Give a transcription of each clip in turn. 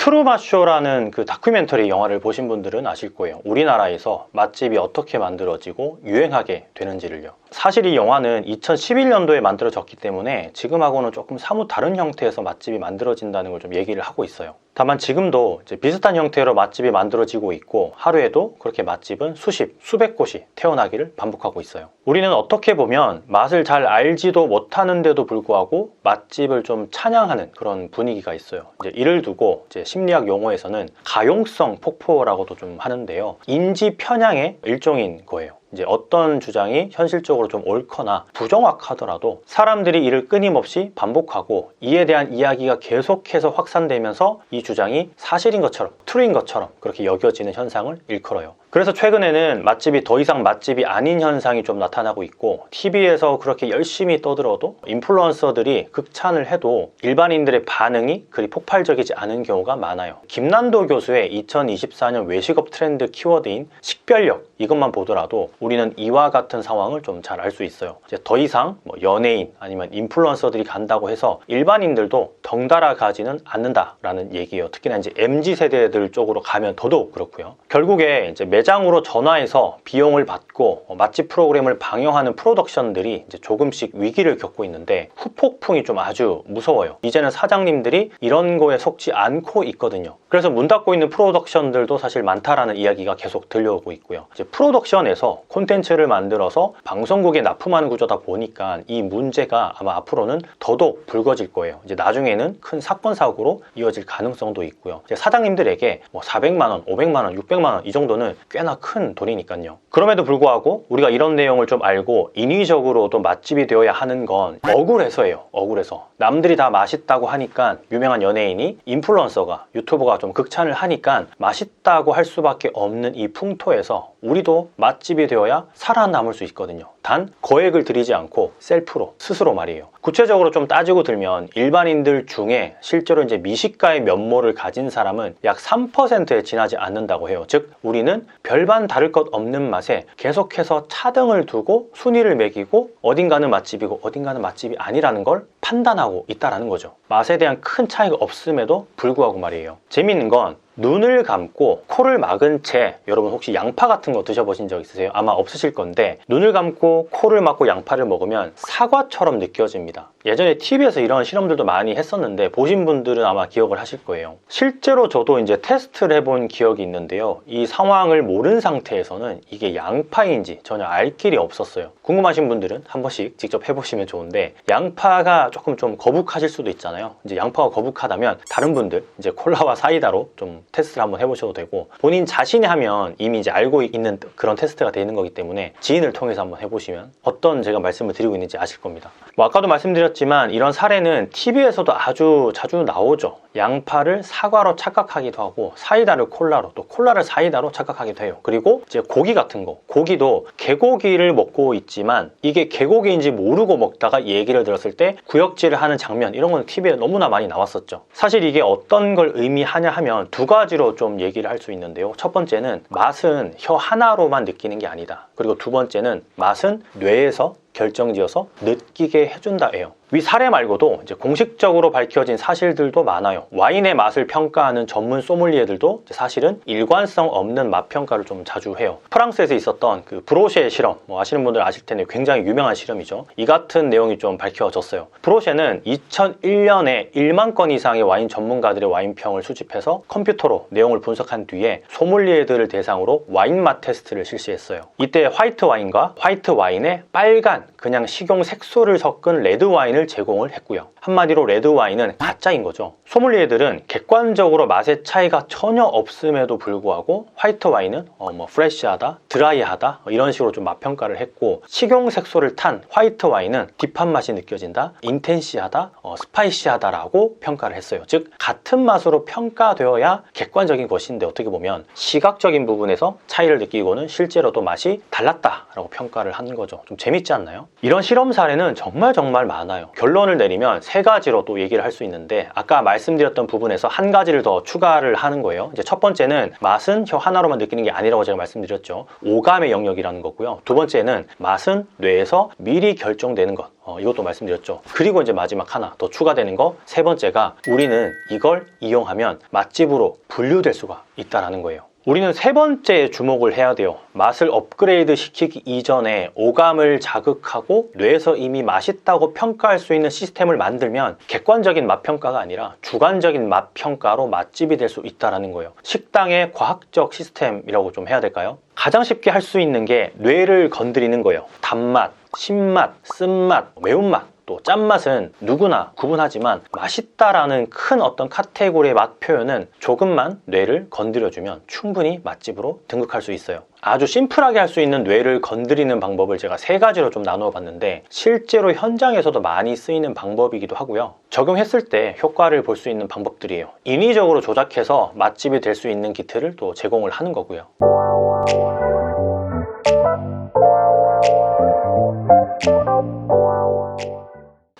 트루마쇼라는 그 다큐멘터리 영화를 보신 분들은 아실 거예요. 우리나라에서 맛집이 어떻게 만들어지고 유행하게 되는지를요. 사실 이 영화는 2011년도에 만들어졌기 때문에 지금하고는 조금 사뭇 다른 형태에서 맛집이 만들어진다는 걸 좀 얘기를 하고 있어요. 다만 지금도 이제 비슷한 형태로 맛집이 만들어지고 있고 하루에도 그렇게 맛집은 수십, 수백 곳이 태어나기를 반복하고 있어요. 우리는 어떻게 보면 맛을 잘 알지도 못하는데도 불구하고 맛집을 좀 찬양하는 그런 분위기가 있어요. 이제 이를 두고 이제 심리학 용어에서는 가용성 폭포라고도 좀 하는데요. 인지 편향의 일종인 거예요. 이제 어떤 주장이 현실적으로 좀 옳거나 부정확하더라도 사람들이 이를 끊임없이 반복하고 이에 대한 이야기가 계속해서 확산되면서 이 주장이 사실인 것처럼, 트루인 것처럼 그렇게 여겨지는 현상을 일컬어요. 그래서 최근에는 맛집이 더 이상 맛집이 아닌 현상이 좀 나타나고 있고 TV에서 그렇게 열심히 떠들어도 인플루언서들이 극찬을 해도 일반인들의 반응이 그리 폭발적이지 않은 경우가 많아요. 김난도 교수의 2024년 외식업 트렌드 키워드인 식별력 이것만 보더라도 우리는 이와 같은 상황을 좀 잘 알 수 있어요. 이제 더 이상 연예인 아니면 인플루언서들이 간다고 해서 일반인들도 덩달아 가지는 않는다라는 얘기예요. 특히나 이제 MZ세대들 쪽으로 가면 더더욱 그렇고요. 결국에 이제 매장으로 전화해서 비용을 받고 맛집 프로그램을 방영하는 프로덕션들이 이제 조금씩 위기를 겪고 있는데 후폭풍이 좀 아주 무서워요. 이제는 사장님들이 이런 거에 속지 않고 있거든요. 그래서 문 닫고 있는 프로덕션들도 사실 많다라는 이야기가 계속 들려오고 있고요. 이제 프로덕션에서 콘텐츠를 만들어서 방송국에 납품하는 구조다 보니까 이 문제가 아마 앞으로는 더더욱 불거질 거예요. 이제 나중에는 큰 사건 사고로 이어질 가능성도 있고요. 이제 사장님들에게 400만 원, 500만 원, 600만 원 이 정도는 꽤나 큰 돈이니까요. 그럼에도 불구하고 우리가 이런 내용을 좀 알고 인위적으로도 맛집이 되어야 하는 건 억울해서예요. 억울해서 남들이 다 맛있다고 하니까 유명한 연예인이 인플루언서가 유튜버가 좀 극찬을 하니까 맛있다고 할 수밖에 없는 이 풍토에서 우리도 맛집이 되어야 살아남을 수 있거든요. 단 거액을 들이지 않고 셀프로 스스로 말이에요. 구체적으로 좀 따지고 들면 일반인들 중에 실제로 이제 미식가의 면모를 가진 사람은 약 3%에 지나지 않는다고 해요. 즉 우리는 별반 다를 것 없는 맛에 계속해서 차등을 두고 순위를 매기고 어딘가는 맛집이고 어딘가는 맛집이 아니라는 걸 판단하고 있다는 거죠. 맛에 대한 큰 차이가 없음에도 불구하고 말이에요. 재미있는 건 눈을 감고 코를 막은 채 여러분 혹시 양파 같은 거 드셔보신 적 있으세요? 아마 없으실 건데 눈을 감고 코를 막고 양파를 먹으면 사과처럼 느껴집니다. 예전에 TV에서 이런 실험들도 많이 했었는데 보신 분들은 아마 기억을 하실 거예요. 실제로 저도 이제 테스트를 해본 기억이 있는데요. 이 상황을 모르는 상태에서는 이게 양파인지 전혀 알 길이 없었어요. 궁금하신 분들은 한 번씩 직접 해보시면 좋은데 양파가 조금 좀 거북하실 수도 있잖아요. 이제 양파가 거북하다면 다른 분들 이제 콜라와 사이다로 좀 테스트를 한번 해보셔도 되고 본인 자신이 하면 이미 이제 알고 있는 그런 테스트가 되는 거기 때문에 지인을 통해서 한번 해보시면 어떤 제가 말씀을 드리고 있는지 아실 겁니다. 아까도 말씀드렸지만 이런 사례는 TV에서도 아주 자주 나오죠. 양파를 사과로 착각하기도 하고 사이다를 콜라로 또 콜라를 사이다로 착각하기도 해요. 그리고 이제 고기 같은 거 고기도 개고기를 먹고 있지만 이게 개고기인지 모르고 먹다가 얘기를 들었을 때 구역질을 하는 장면 이런 건 TV에 너무나 많이 나왔었죠. 사실 이게 어떤 걸 의미하냐 하면 두 가지로 좀 얘기를 할 수 있는데요. 첫 번째는 맛은 혀 하나로만 느끼는 게 아니다. 그리고 두 번째는 맛은 뇌에서 결정지어서 느끼게 해준다예요. 위 사례 말고도 이제 공식적으로 밝혀진 사실들도 많아요. 와인의 맛을 평가하는 전문 소믈리에들도 사실은 일관성 없는 맛 평가를 좀 자주 해요. 프랑스에서 있었던 그 브로쉐 실험, 아시는 분들 아실 텐데 굉장히 유명한 실험이죠. 이 같은 내용이 좀 밝혀졌어요. 브로쉐는 2001년에 1만 건 이상의 와인 전문가들의 와인평을 수집해서 컴퓨터로 내용을 분석한 뒤에 소믈리에들을 대상으로 와인 맛 테스트를 실시했어요. 이때 화이트 와인과 화이트 와인에 빨간 그냥 식용 색소를 섞은 레드 와인을 제공을 했고요. 한마디로 레드 와인은 가짜인 거죠. 소믈리에들은 객관적으로 맛의 차이가 전혀 없음에도 불구하고 화이트 와인은 프레쉬하다, 드라이하다 이런 식으로 좀 맛 평가를 했고 식용 색소를 탄 화이트 와인은 딥한 맛이 느껴진다, 인텐시하다, 스파이시하다라고 평가를 했어요. 즉 같은 맛으로 평가되어야 객관적인 것인데 어떻게 보면 시각적인 부분에서 차이를 느끼고는 실제로도 맛이 달랐다라고 평가를 한 거죠. 좀 재밌지 않나요? 이런 실험 사례는 정말 많아요. 결론을 내리면 세 가지로 또 얘기를 할 수 있는데, 아까 말씀드렸던 부분에서 한 가지를 더 추가를 하는 거예요. 이제 첫 번째는 맛은 혀 하나로만 느끼는 게 아니라고 제가 말씀드렸죠. 오감의 영역이라는 거고요. 두 번째는 맛은 뇌에서 미리 결정되는 것, 이것도 말씀드렸죠. 그리고 이제 마지막 하나 더 추가되는 거, 세 번째가 우리는 이걸 이용하면 맛집으로 분류될 수가 있다는 거예요. 우리는 세 번째에 주목을 해야 돼요. 맛을 업그레이드 시키기 이전에 오감을 자극하고 뇌에서 이미 맛있다고 평가할 수 있는 시스템을 만들면 객관적인 맛 평가가 아니라 주관적인 맛 평가로 맛집이 될 수 있다는 거예요. 식당의 과학적 시스템이라고 좀 해야 될까요? 가장 쉽게 할 수 있는 게 뇌를 건드리는 거예요. 단맛, 신맛, 쓴맛, 매운맛, 또 짠맛은 누구나 구분하지만 맛있다라는 큰 어떤 카테고리의 맛 표현은 조금만 뇌를 건드려주면 충분히 맛집으로 등극할 수 있어요. 아주 심플하게 할 수 있는 뇌를 건드리는 방법을 제가 세 가지로 좀 나누어 봤는데, 실제로 현장에서도 많이 쓰이는 방법이기도 하고요. 적용했을 때 효과를 볼 수 있는 방법들이에요. 인위적으로 조작해서 맛집이 될 수 있는 키트를 또 제공을 하는 거고요.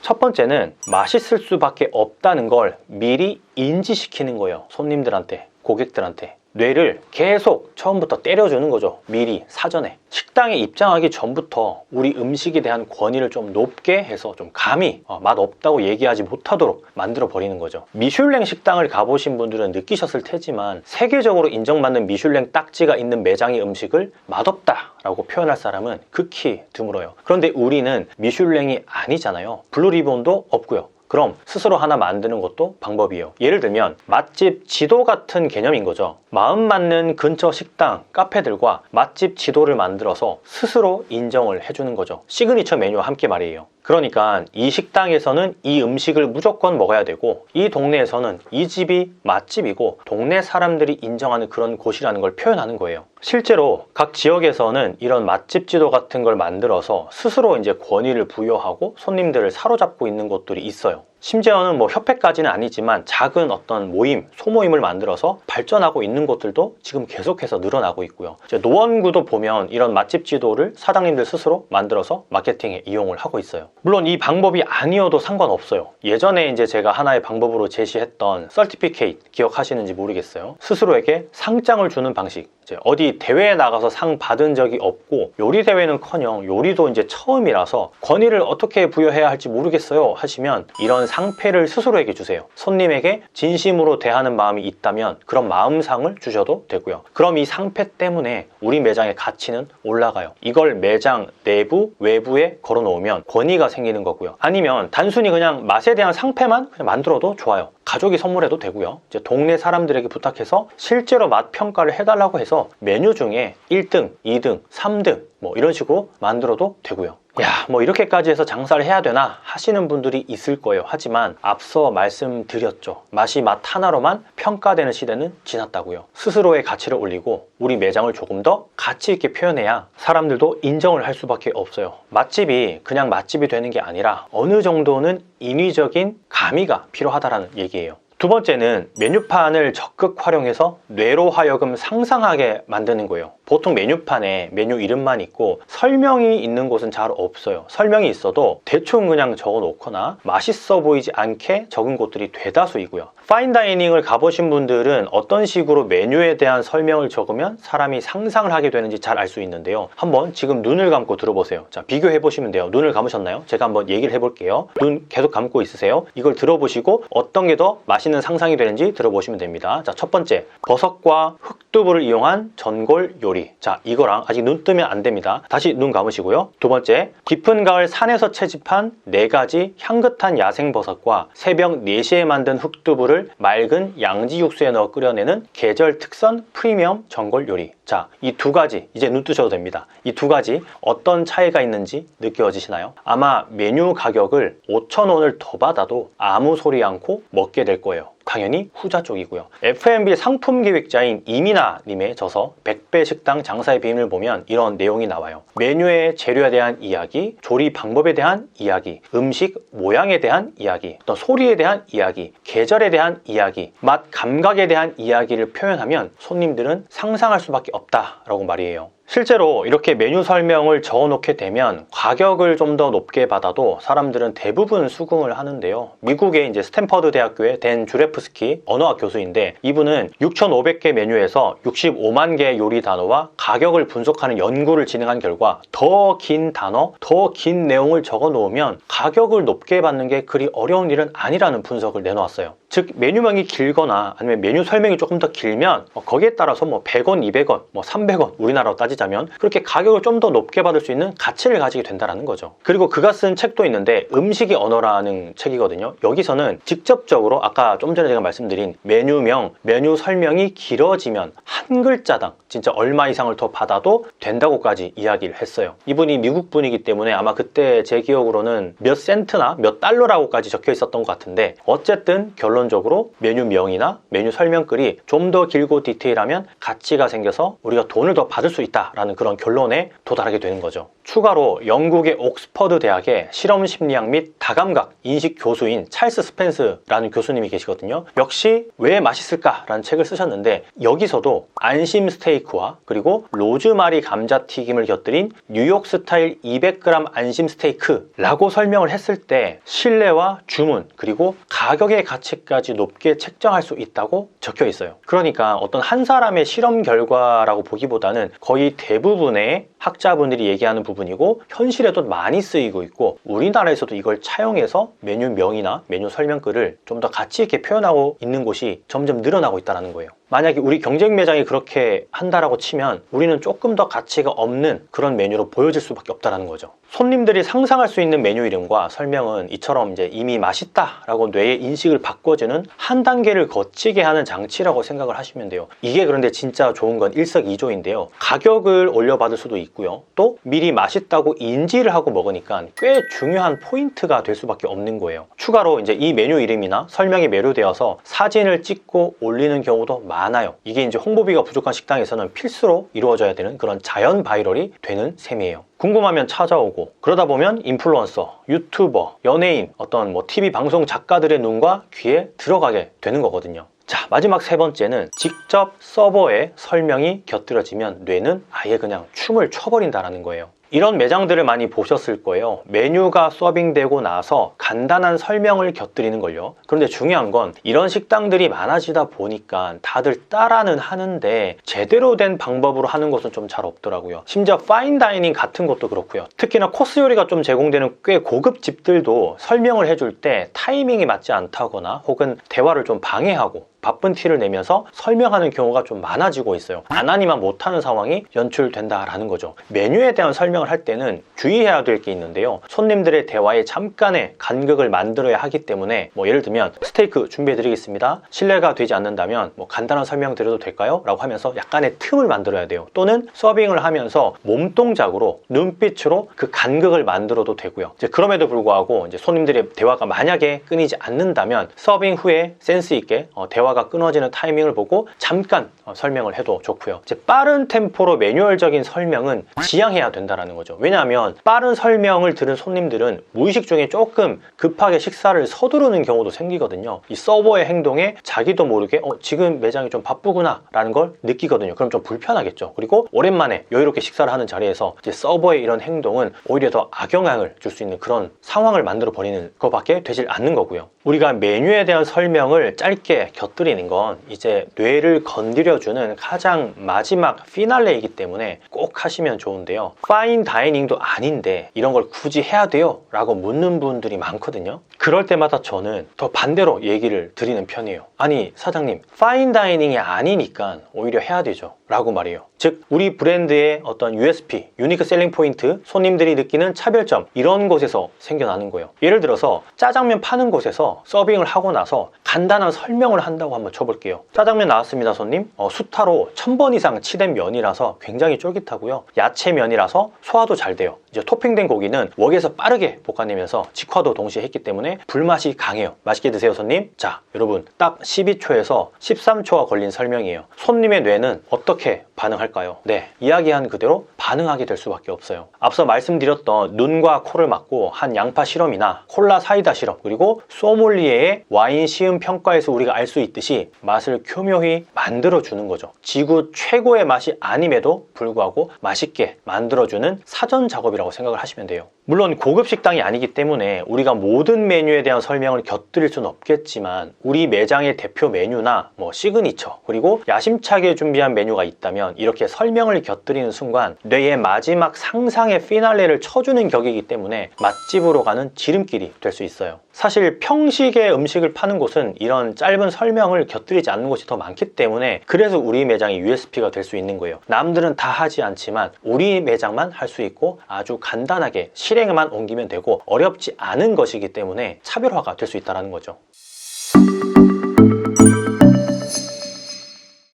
첫 번째는 맛있을 수밖에 없다는 걸 미리 인지시키는 거예요. 손님들한테, 고객들한테. 뇌를 계속 처음부터 때려주는 거죠. 미리, 사전에. 식당에 입장하기 전부터 우리 음식에 대한 권위를 좀 높게 해서 좀 감히 맛없다고 얘기하지 못하도록 만들어 버리는 거죠. 미슐랭 식당을 가보신 분들은 느끼셨을 테지만 세계적으로 인정받는 미슐랭 딱지가 있는 매장의 음식을 맛없다라고 표현할 사람은 극히 드물어요. 그런데 우리는 미슐랭이 아니잖아요. 블루리본도 없고요. 그럼 스스로 하나 만드는 것도 방법이에요. 예를 들면 맛집 지도 같은 개념인 거죠. 마음 맞는 근처 식당, 카페들과 맛집 지도를 만들어서 스스로 인정을 해주는 거죠. 시그니처 메뉴와 함께 말이에요. 그러니까 이 식당에서는 이 음식을 무조건 먹어야 되고, 이 동네에서는 이 집이 맛집이고 동네 사람들이 인정하는 그런 곳이라는 걸 표현하는 거예요. 실제로 각 지역에서는 이런 맛집 지도 같은 걸 만들어서 스스로 이제 권위를 부여하고 손님들을 사로잡고 있는 곳들이 있어요. 심지어는 뭐 협회까지는 아니지만 작은 어떤 모임, 소모임을 만들어서 발전하고 있는 곳들도 지금 계속해서 늘어나고 있고요. 이제 노원구도 보면 이런 맛집 지도를 사장님들 스스로 만들어서 마케팅에 이용을 하고 있어요. 물론 이 방법이 아니어도 상관없어요. 예전에 이제 제가 하나의 방법으로 제시했던 서티피케이트 기억하시는지 모르겠어요. 스스로에게 상장을 주는 방식. 어디 대회에 나가서 상 받은 적이 없고 요리 대회는커녕 요리도 이제 처음이라서 권위를 어떻게 부여해야 할지 모르겠어요 하시면 이런 상패를 스스로에게 주세요. 손님에게 진심으로 대하는 마음이 있다면 그런 마음상을 주셔도 되고요. 그럼 이 상패 때문에 우리 매장의 가치는 올라가요. 이걸 매장 내부, 외부에 걸어 놓으면 권위가 생기는 거고요. 아니면 단순히 그냥 맛에 대한 상패만 그냥 만들어도 좋아요. 가족이 선물해도 되고요. 이제 동네 사람들에게 부탁해서 실제로 맛 평가를 해달라고 해서 메뉴 중에 1등, 2등, 3등 뭐 이런 식으로 만들어도 되고요. 야, 뭐 이렇게까지 해서 장사를 해야 되나 하시는 분들이 있을 거예요. 하지만 앞서 말씀드렸죠. 맛이 맛 하나로만 평가되는 시대는 지났다고요. 스스로의 가치를 올리고 우리 매장을 조금 더 가치 있게 표현해야 사람들도 인정을 할 수밖에 없어요. 맛집이 그냥 맛집이 되는 게 아니라 어느 정도는 인위적인 가미가 필요하다라는 얘기예요. 두 번째는 메뉴판을 적극 활용해서 뇌로 하여금 상상하게 만드는 거예요. 보통 메뉴판에 메뉴 이름만 있고 설명이 있는 곳은 잘 없어요. 설명이 있어도 대충 그냥 적어 놓거나 맛있어 보이지 않게 적은 곳들이 대다수이고요. 파인다이닝을 가보신 분들은 어떤 식으로 메뉴에 대한 설명을 적으면 사람이 상상을 하게 되는지 잘 알 수 있는데요. 한번 지금 눈을 감고 들어보세요. 자, 비교해 보시면 돼요. 눈을 감으셨나요? 제가 한번 얘기를 해볼게요. 눈 계속 감고 있으세요. 이걸 들어보시고 어떤 게 더 맛있는 상상이 되는지 들어보시면 됩니다. 자, 첫 번째, 버섯과 흑두부를 이용한 전골 요리. 자, 이거랑 아직 눈 뜨면 안 됩니다. 다시 눈 감으시고요. 두 번째, 깊은 가을 산에서 채집한 4가지 향긋한 야생버섯과 새벽 4시에 만든 흑두부를 맑은 양지 육수에 넣어 끓여내는 계절 특선 프리미엄 전골 요리. 자, 이 2가지 이제 눈 뜨셔도 됩니다. 이 2가지 어떤 차이가 있는지 느껴지시나요? 아마 메뉴 가격을 5,000원을 더 받아도 아무 소리 않고 먹게 될 거예요. 당연히 후자 쪽이고요. F&B 상품 기획자인 이민아 님의 저서 100배 식당 장사의 비밀을 보면 이런 내용이 나와요. 메뉴의 재료에 대한 이야기, 조리 방법에 대한 이야기, 음식 모양에 대한 이야기, 또 소리에 대한 이야기, 계절에 대한 이야기, 맛 감각에 대한 이야기를 표현하면 손님들은 상상할 수밖에 없다라고 말이에요. 실제로 이렇게 메뉴 설명을 적어놓게 되면 가격을 좀 더 높게 받아도 사람들은 대부분 수긍을 하는데요. 미국의 이제 스탠퍼드 대학교의 댄 주레프스키 언어학 교수인데, 이분은 6,500개 메뉴에서 65만 개의 요리 단어와 가격을 분석하는 연구를 진행한 결과 더 긴 단어, 더 긴 내용을 적어 놓으면 가격을 높게 받는 게 그리 어려운 일은 아니라는 분석을 내놓았어요. 즉 메뉴명이 길거나 아니면 메뉴 설명이 조금 더 길면 거기에 따라서 뭐 100원, 200원, 뭐 300원 우리나라로 따지자면 그렇게 가격을 좀 더 높게 받을 수 있는 가치를 가지게 된다는 거죠. 그리고 그가 쓴 책도 있는데 음식의 언어라는 책이거든요. 여기서는 직접적으로 아까 좀 전에 제가 말씀드린 메뉴명, 메뉴 설명이 길어지면 한 글자당 진짜 얼마 이상을 더 받아도 된다고까지 이야기를 했어요. 이분이 미국 분이기 때문에 아마 그때 제 기억으로는 몇 센트나 몇 달러라고까지 적혀 있었던 것 같은데, 어쨌든 결론적으로 메뉴명이나 메뉴 설명글이 좀 더 길고 디테일하면 가치가 생겨서 우리가 돈을 더 받을 수 있다라는 그런 결론에 도달하게 되는 거죠. 추가로 영국의 옥스퍼드 대학의 실험 심리학 및 다감각 인식 교수인 찰스 스펜스라는 교수님이 계시거든요. 역시 왜 맛있을까라는 책을 쓰셨는데, 여기서도 안심 스테이크와 그리고 로즈마리 감자튀김을 곁들인 뉴욕 스타일 200g 안심 스테이크라고 설명을 했을 때 신뢰와 주문 그리고 가격의 가치까지 높게 책정할 수 있다고 적혀 있어요. 그러니까 어떤 한 사람의 실험 결과라고 보기보다는 거의 대부분의 학자분들이 얘기하는 부분이고 현실에도 많이 쓰이고 있고, 우리나라에서도 이걸 차용해서 메뉴명이나 메뉴 설명글을 좀 더 가치 있게 표현하고 있는 곳이 점점 늘어나고 있다는 거예요. 만약에 우리 경쟁 매장이 그렇게 한다라고 치면 우리는 조금 더 가치가 없는 그런 메뉴로 보여질 수밖에 없다는 거죠. 손님들이 상상할 수 있는 메뉴 이름과 설명은 이처럼 이제 이미 맛있다라고 뇌의 인식을 바꿔주는 한 단계를 거치게 하는 장치라고 생각을 하시면 돼요. 이게 그런데 진짜 좋은 건 일석이조인데요. 가격을 올려받을 수도 있고요. 또 미리 맛있다고 인지를 하고 먹으니까 꽤 중요한 포인트가 될 수밖에 없는 거예요. 추가로 이제 이 메뉴 이름이나 설명이 매료되어서 사진을 찍고 올리는 경우도 많아요. 이게 이제 홍보비가 부족한 식당에서는 필수로 이루어져야 되는 그런 자연 바이럴이 되는 셈이에요. 궁금하면 찾아오고, 그러다 보면 인플루언서, 유튜버, 연예인, 어떤 뭐 TV 방송 작가들의 눈과 귀에 들어가게 되는 거거든요. 자, 마지막 세 번째는 직접 서버에 설명이 곁들여지면 뇌는 아예 그냥 춤을 춰버린다는 거예요. 이런 매장들을 많이 보셨을 거예요. 메뉴가 서빙되고 나서 간단한 설명을 곁들이는 걸요. 그런데 중요한 건 이런 식당들이 많아지다 보니까 다들 따라는 하는데 제대로 된 방법으로 하는 것은 좀 잘 없더라고요. 심지어 파인다이닝 같은 것도 그렇고요. 특히나 코스 요리가 좀 제공되는 꽤 고급 집들도 설명을 해줄 때 타이밍이 맞지 않다거나 혹은 대화를 좀 방해하고 바쁜 티를 내면서 설명하는 경우가 좀 많아지고 있어요. 안 하니만 못하는 상황이 연출된다라는 거죠. 메뉴에 대한 설명을 할 때는 주의해야 될 게 있는데요. 손님들의 대화에 잠깐의 간극을 만들어야 하기 때문에 뭐 예를 들면 스테이크 준비해 드리겠습니다. 실례가 되지 않는다면 뭐 간단한 설명 드려도 될까요? 라고 하면서 약간의 틈을 만들어야 돼요. 또는 서빙을 하면서 몸동작으로 눈빛으로 그 간극을 만들어도 되고요. 이제 그럼에도 불구하고 이제 손님들의 대화가 만약에 끊이지 않는다면 서빙 후에 센스 있게 대화가 끊어지는 타이밍을 보고 잠깐 설명을 해도 좋고요. 이제 빠른 템포로 매뉴얼적인 설명은 지양해야 된다는 거죠. 왜냐하면 빠른 설명을 들은 손님들은 무의식 중에 조금 급하게 식사를 서두르는 경우도 생기거든요. 이 서버의 행동에 자기도 모르게 지금 매장이 좀 바쁘구나 라는 걸 느끼거든요. 그럼 좀 불편하겠죠. 그리고 오랜만에 여유롭게 식사를 하는 자리에서 이제 서버의 이런 행동은 오히려 더 악영향을 줄 수 있는 그런 상황을 만들어 버리는 것밖에 되질 않는 거고요. 우리가 메뉴에 대한 설명을 짧게 곁들이는 건 이제 뇌를 건드려주는 가장 마지막 피날레이기 때문에 꼭 하시면 좋은데요. 파인 다이닝도 아닌데 이런 걸 굳이 해야 돼요? 라고 묻는 분들이 많거든요. 그럴 때마다 저는 더 반대로 얘기를 드리는 편이에요. 아니 사장님, 파인 다이닝이 아니니까 오히려 해야 되죠 라고 말해요. 즉 우리 브랜드의 어떤 USP, 유니크 셀링 포인트, 손님들이 느끼는 차별점, 이런 곳에서 생겨나는 거예요. 예를 들어서 짜장면 파는 곳에서 서빙을 하고 나서 간단한 설명을 한다고 한번 쳐볼게요. 짜장면 나왔습니다 손님. 수타로 1000번 이상 치댄 면이라서 굉장히 쫄깃하고요. 야채 면이라서 소화도 잘 돼요. 이제 토핑된 고기는 웍에서 빠르게 볶아내면서 직화도 동시에 했기 때문에 불맛이 강해요. 맛있게 드세요 손님. 자 여러분, 딱 12초에서 13초가 걸린 설명이에요. 손님의 뇌는 어떻게 반응할까요? 네, 이야기한 그대로 반응하게 될 수밖에 없어요. 앞서 말씀드렸던 눈과 코를 막고 한 양파 시럽이나 콜라 사이다 시럽, 그리고 소믈리에의 와인 시음 평가에서 우리가 알 수 있듯이 맛을 교묘히 만들어주는 거죠. 지구 최고의 맛이 아님에도 불구하고 맛있게 만들어주는 사전 작업이라고 생각을 하시면 돼요. 물론 고급 식당이 아니기 때문에 우리가 모든 메뉴에 대한 설명을 곁들일 수는 없겠지만 우리 매장의 대표 메뉴나 시그니처, 그리고 야심차게 준비한 메뉴가 있다면 이렇게 설명을 곁들이는 순간 뇌의 마지막 상상의 피날레를 쳐주는 격이기 때문에 맛집으로 가는 지름길이 될 수 있어요. 사실 평식의 음식을 파는 곳은 이런 짧은 설명을 곁들이지 않는 곳이 더 많기 때문에 그래서 우리 매장이 USP가 될 수 있는 거예요. 남들은 다 하지 않지만 우리 매장만 할 수 있고 아주 간단하게 실행에만 옮기면 되고 어렵지 않은 것이기 때문에 차별화가 될 수 있다는 거죠.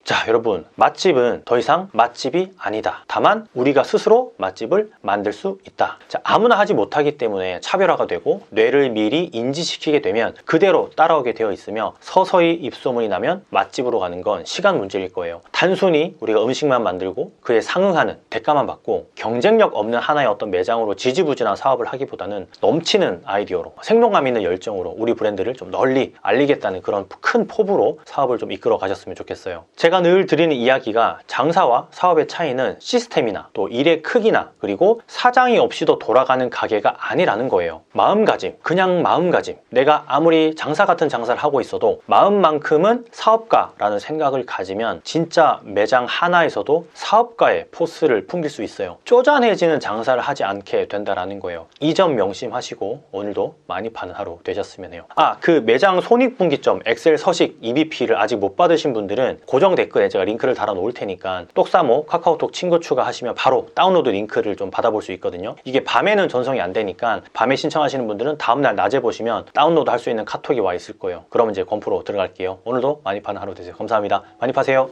자, 여러분, 맛집은 더 이상 맛집이 아니다. 다만 우리가 스스로 맛집을 만들 수 있다. 자, 아무나 하지 못하기 때문에 차별화가 되고 뇌를 미리 인지시키게 되면 그대로 따라오게 되어 있으며 서서히 입소문이 나면 맛집으로 가는 건 시간 문제일 거예요. 단순히 우리가 음식만 만들고 그에 상응하는 대가만 받고 경쟁력 없는 하나의 어떤 매장으로 지지부진한 사업을 하기보다는 넘치는 아이디어로 생동감 있는 열정으로 우리 브랜드를 좀 널리 알리겠다는 그런 큰 포부로 사업을 좀 이끌어 가셨으면 좋겠어요. 제가 늘 드리는 이야기가 장사와 사업의 차이는 시스템이나 또 일의 크기나 그리고 사장이 없이도 돌아가는 가게가 아니라는 거예요. 마음가짐, 그냥 마음가짐. 내가 아무리 장사 같은 장사를 하고 있어도 마음만큼은 사업가라는 생각을 가지면 진짜 매장 하나에서도 사업가의 포스를 풍길 수 있어요. 쪼잔해지는 장사를 하지 않게 된다는 거예요. 이 점 명심하시고 오늘도 많이 파는 하루 되셨으면 해요. 그 매장 손익분기점 엑셀 서식 EBP를 아직 못 받으신 분들은 고정 댓글에 제가 링크를 달아 놓을 테니까 똑사모 카카오톡 친구 추가하시면 바로 다운로드 링크를 좀 받아볼 수 있거든요. 이게 밤에는 전송이 안 되니까 밤에 신청하시는 분들은 다음날 낮에 보시면 다운로드 할 수 있는 카톡이 와 있을 거예요. 그러면 이제 건프로 들어갈게요. 오늘도 많이 파는 하루 되세요. 감사합니다. 많이 파세요.